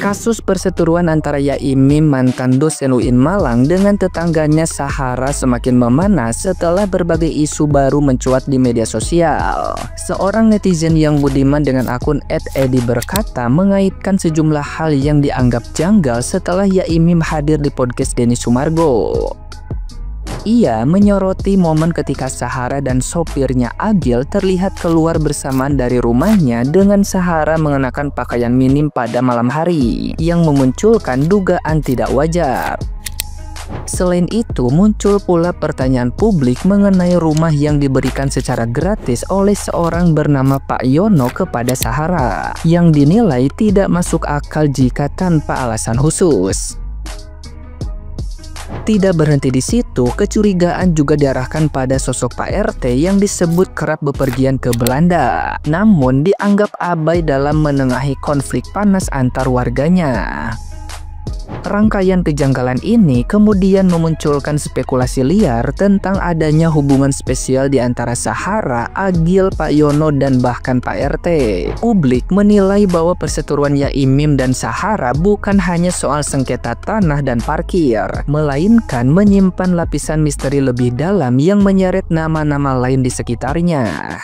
Kasus perseteruan antara Yaimim, mantan dosen UIN Malang, dengan tetangganya Sahara semakin memanas setelah berbagai isu baru mencuat di media sosial. Seorang netizen yang budiman dengan akun @edi berkata mengaitkan sejumlah hal yang dianggap janggal setelah Yaimim hadir di podcast Denny Sumargo. Ia menyoroti momen ketika Sahara dan sopirnya Agil terlihat keluar bersamaan dari rumahnya dengan Sahara mengenakan pakaian minim pada malam hari yang memunculkan dugaan tidak wajar. Selain itu, muncul pula pertanyaan publik mengenai rumah yang diberikan secara gratis oleh seorang bernama Pak Yono kepada Sahara, yang dinilai tidak masuk akal jika tanpa alasan khusus. Tidak berhenti di situ, kecurigaan juga diarahkan pada sosok Pak RT yang disebut kerap bepergian ke Belanda, namun dianggap abai dalam menengahi konflik panas antar warganya. Rangkaian kejanggalan ini kemudian memunculkan spekulasi liar tentang adanya hubungan spesial di antara Sahara, Agil, Pak Yono, dan bahkan Pak RT. Publik menilai bahwa perseteruan Yaimim dan Sahara bukan hanya soal sengketa tanah dan parkir, melainkan menyimpan lapisan misteri lebih dalam yang menyeret nama-nama lain di sekitarnya.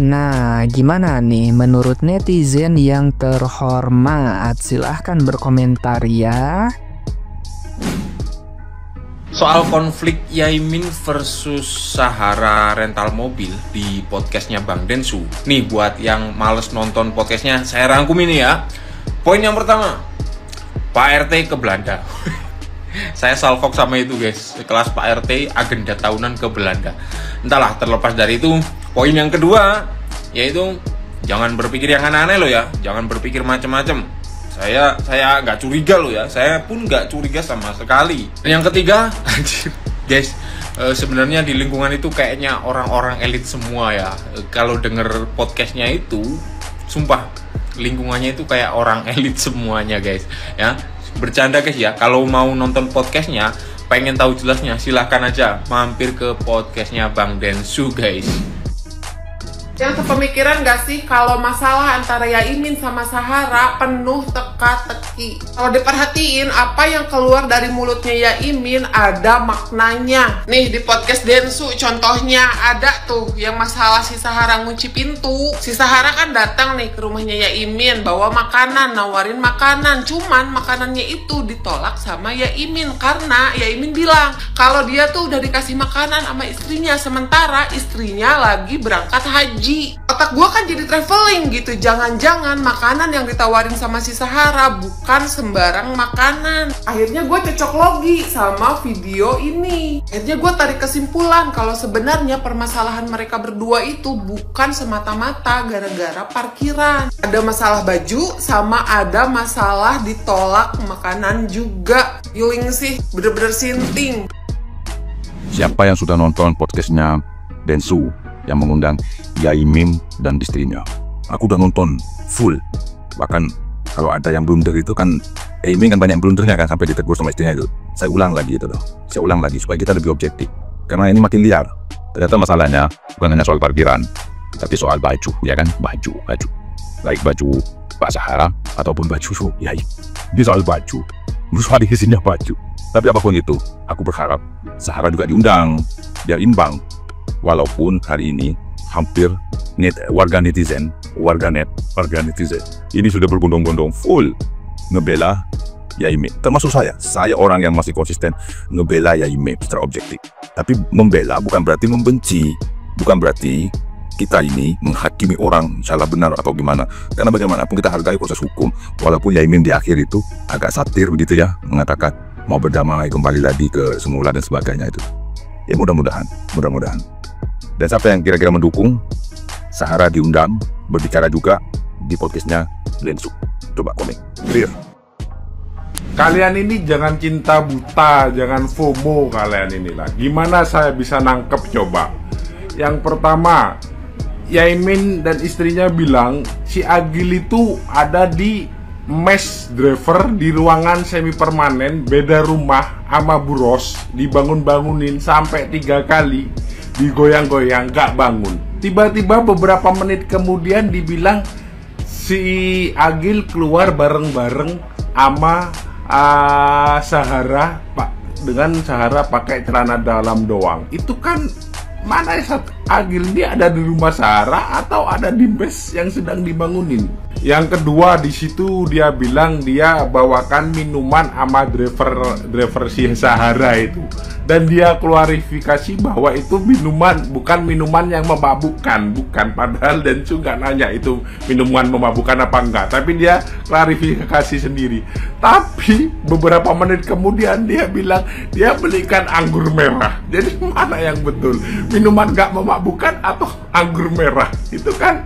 Nah, gimana nih menurut netizen yang terhormat? Silahkan berkomentar ya. Soal konflik Yaimim versus Sahara rental mobil di podcastnya Bang Densu. Nih buat yang males nonton podcastnya, saya rangkum ini ya. Poin yang pertama, Pak RT ke Belanda. Saya salfok sama itu guys, kelas Pak RT agenda tahunan ke Belanda. Entahlah, terlepas dari itu, poin yang kedua yaitu jangan berpikir yang aneh-aneh loh ya, jangan berpikir macam-macam. Saya nggak curiga loh ya, saya pun nggak curiga sama sekali. Yang ketiga, guys, sebenarnya di lingkungan itu kayaknya orang-orang elit semua ya. Kalau denger podcastnya itu, sumpah lingkungannya itu kayak orang elit semuanya guys. Ya, bercanda guys ya. Kalau mau nonton podcastnya, pengen tahu jelasnya, silahkan aja mampir ke podcastnya Bang Densu guys. Yang sepemikiran gak sih kalau masalah antara Yaimim sama Sahara penuh teka-teki? Kalau diperhatiin, apa yang keluar dari mulutnya Yaimim ada maknanya. Nih di podcast Densu contohnya ada tuh yang masalah si Sahara ngunci pintu. Si Sahara kan datang nih ke rumahnya Yaimim bawa makanan, nawarin makanan. Cuman makanannya itu ditolak sama Yaimim karena Yaimim bilang kalau dia tuh udah dikasih makanan sama istrinya, sementara istrinya lagi berangkat haji. Otak gue kan jadi traveling gitu, jangan-jangan makanan yang ditawarin sama si Sahara bukan sembarang makanan. Akhirnya gue cocok logi sama video ini. Akhirnya gue tarik kesimpulan kalau sebenarnya permasalahan mereka berdua itu bukan semata-mata gara-gara parkiran. Ada masalah baju sama ada masalah ditolak makanan juga. Feeling sih bener-bener sinting. Siapa yang sudah nonton podcastnya Densu yang mengundang Yaimim dan istrinya? Aku udah nonton full. Bahkan kalau ada yang blunder itu kan, Yaimim kan banyak blundernya kan sampai ditegur sama istrinya itu. Saya ulang lagi itu loh. Saya ulang lagi supaya kita lebih objektif. Karena ini makin liar. Ternyata masalahnya bukan hanya soal parkiran, tapi soal baju, ya kan? Baju. Baik baju Pak Sahara ataupun baju Yaimim. Ini soal baju. Soal isinya baju. Tapi apapun itu, aku berharap Sahara juga diundang biar imbang. Walaupun hari ini hampir warga netizen ini sudah berbondong-bondong full ngebela Yaimim, termasuk saya orang yang masih konsisten ngebela Yaimim secara objektif. Tapi membela bukan berarti membenci, bukan berarti kita ini menghakimi orang salah benar atau gimana. Karena bagaimanapun kita hargai proses hukum, walaupun Yaimim di akhir itu agak satir begitu ya, mengatakan mau berdamai kembali lagi ke semula dan sebagainya itu. Ya mudah-mudahan. Dan siapa yang kira-kira mendukung Sahara diundang berbicara juga di podcastnya Densu? Coba komen. Clear. Kalian ini jangan cinta buta, jangan FOMO kalian inilah. Gimana saya bisa nangkep coba? Yang pertama, Yaimim dan istrinya bilang si Agil itu ada di mes driver di ruangan semi permanen, beda rumah sama Buros, dibangun-bangunin sampai 3 kali. Digoyang-goyang, gak bangun. Tiba-tiba beberapa menit kemudian dibilang si Agil keluar bareng-bareng sama Sahara, Pak, dengan Sahara pakai celana dalam doang. Itu kan mana Agil ini ada di rumah Sahara atau ada di base yang sedang dibangunin? Yang kedua, di situ dia bilang dia bawakan minuman sama driver si Sahara itu, dan dia klarifikasi bahwa itu bukan minuman yang memabukkan, bukan. Padahal Denshu nggak nanya itu minuman memabukkan apa enggak, tapi dia klarifikasi sendiri. Tapi beberapa menit kemudian dia bilang dia belikan anggur merah. Jadi mana yang betul, minuman nggak memabukkan atau anggur merah? Itu kan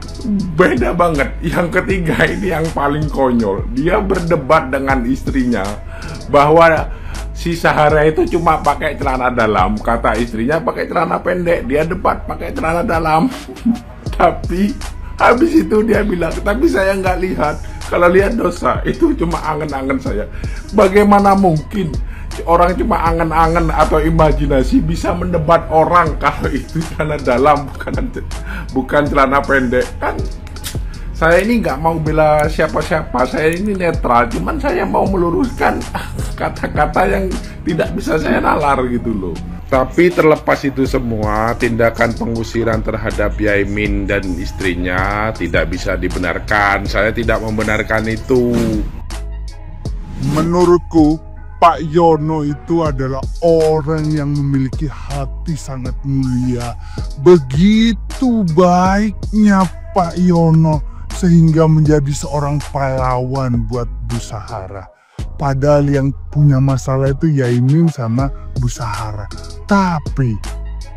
beda banget. Yang ketiga ini yang paling konyol, dia berdebat dengan istrinya bahwa si Sahara itu cuma pakai celana dalam, kata istrinya pakai celana pendek, dia debat pakai celana dalam. Tapi habis itu dia bilang, tapi saya nggak lihat, kalau lihat dosa, itu cuma angen-angen saya. Bagaimana mungkin orang cuma angen-angen atau imajinasi bisa mendebat orang kalau itu celana dalam bukan celana pendek? Kan saya ini nggak mau bela siapa-siapa, saya ini netral, cuman saya mau meluruskan kata-kata yang tidak bisa saya nalar gitu loh. Tapi terlepas itu semua, tindakan pengusiran terhadap Yaimin dan istrinya tidak bisa dibenarkan. Saya tidak membenarkan itu. Menurutku, Pak Yono itu adalah orang yang memiliki hati sangat mulia. Begitu baiknya Pak Yono sehingga menjadi seorang pahlawan buat Bu Sahara. Padahal yang punya masalah itu Yaimin sama Bu Sahara. Tapi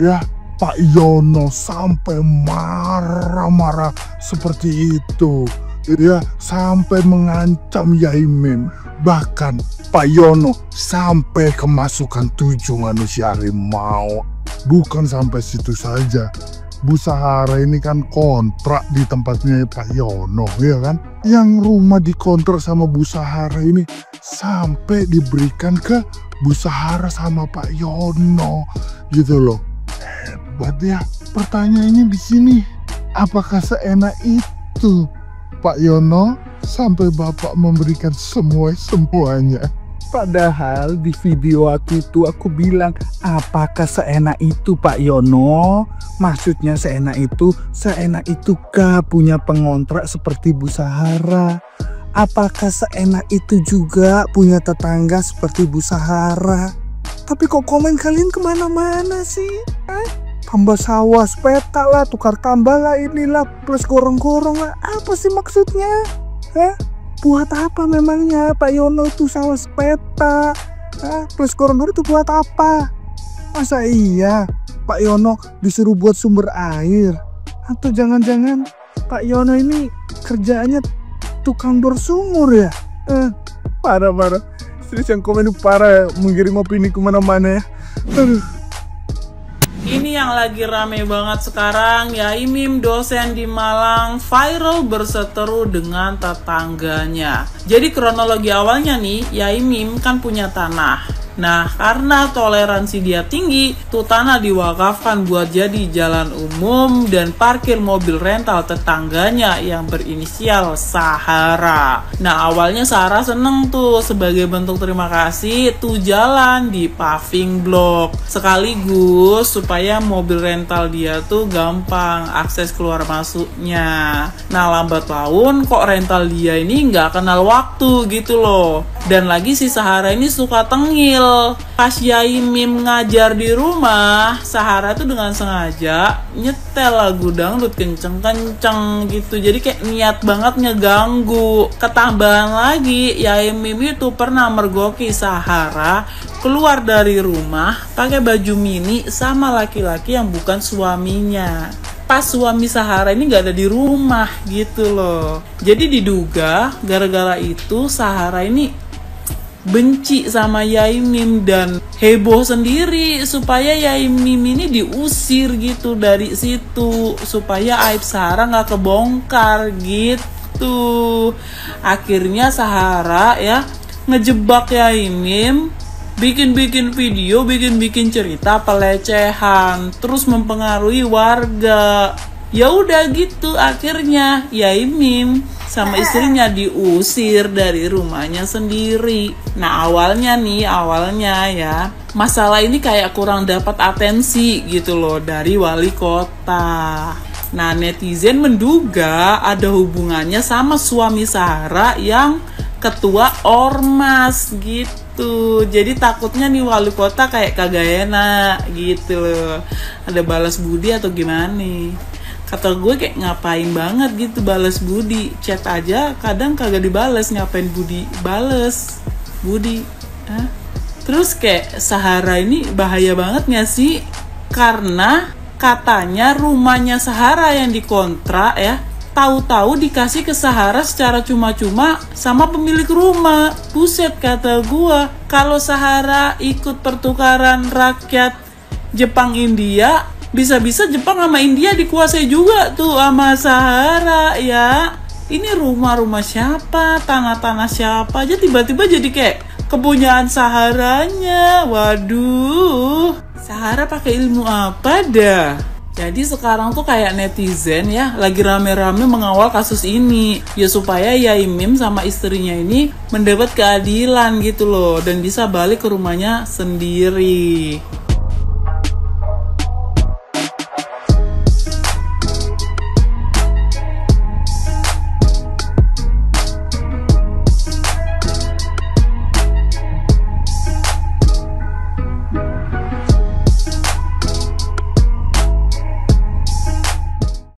ya Pak Yono sampai marah-marah seperti itu. Ya sampai mengancam Yaimin. Bahkan Pak Yono sampai kemasukan 7 manusia harimau. Bukan sampai situ saja, Bu Sahara ini kan kontrak di tempatnya Pak Yono, ya kan? Yang rumah dikontrak sama Bu Sahara ini sampai diberikan ke Bu Sahara sama Pak Yono, gitu loh. Hebat ya. Pertanyaannya di sini, apakah seenak itu Pak Yono sampai Bapak memberikan semuanya? Padahal di video aku bilang, apakah seenak itu Pak Yono? Maksudnya seenak itu kah punya pengontrak seperti Bu Sahara? Apakah seenak itu juga punya tetangga seperti Bu Sahara? Tapi kok komen kalian kemana-mana sih? Tambah sawah sepeta lah, tukar tambah lah, inilah plus gorong-gorong lah. Apa sih maksudnya? Buat apa memangnya Pak Yono itu sawah sepeta? Plus gorong-gorong itu buat apa? Masa iya Pak Yono disuruh buat sumber air? Atau jangan-jangan Pak Yono ini kerjaannya tukang bor sumur ya? Parah. Serius yang komen itu parah, mengirim opini kemana-mana ya. Ini yang lagi rame banget sekarang, Yaimin dosen di Malang viral berseteru dengan tetangganya. Jadi kronologi awalnya nih, Yaimin kan punya tanah. Nah, karena toleransi dia tinggi, tuh tanah diwakafkan buat jadi jalan umum dan parkir mobil rental tetangganya yang berinisial Sahara. Nah, awalnya Sahara seneng tuh, sebagai bentuk terima kasih tuh jalan di paving block. Sekaligus supaya mobil rental dia tuh gampang akses keluar masuknya. Nah, lambat laun kok rental dia ini nggak kenal waktu gitu loh. Dan lagi si Sahara ini suka tengil. Pas Yaimin ngajar di rumah, Sahara tuh dengan sengaja nyetel lagu dangdut kenceng-kenceng gitu. Jadi kayak niat banget ngeganggu. Ketambahan lagi, Yaimin itu pernah mergoki Sahara keluar dari rumah pakai baju mini sama laki-laki yang bukan suaminya. Pas suami Sahara ini gak ada di rumah gitu loh. Jadi diduga gara-gara itu Sahara ini benci sama Yaimin dan heboh sendiri supaya Yaimin ini diusir gitu dari situ, supaya aib Sahara nggak kebongkar gitu. Akhirnya Sahara ya ngejebak Yaimin, bikin video, bikin cerita pelecehan, terus mempengaruhi warga. Ya udah gitu, akhirnya Yaimin sama istrinya diusir dari rumahnya sendiri. Nah awalnya ya, masalah ini kayak kurang dapat atensi gitu loh dari wali kota. Nah netizen menduga ada hubungannya sama suami Sahara yang ketua ormas gitu. Jadi takutnya nih wali kota kayak kagak enak gitu loh, ada balas budi atau gimana nih. Kata gue kayak ngapain banget gitu balas budi, chat aja kadang kagak dibales, ngapain budi bales budi. Terus kayak Sahara ini bahaya banget gak sih? Karena katanya rumahnya Sahara yang dikontrak ya, tahu-tahu dikasih ke Sahara secara cuma-cuma sama pemilik rumah. Buset kata gua, kalau Sahara ikut pertukaran rakyat Jepang India, bisa-bisa Jepang sama India dikuasai juga tuh sama Sahara ya. Ini rumah-rumah siapa, tanah-tanah siapa aja tiba-tiba jadi kayak kepunyaan Saharanya. Waduh, Sahara pakai ilmu apa dah? Jadi sekarang tuh kayak netizen ya lagi rame-rame mengawal kasus ini ya, supaya Yaimim sama istrinya ini mendapat keadilan gitu loh dan bisa balik ke rumahnya sendiri.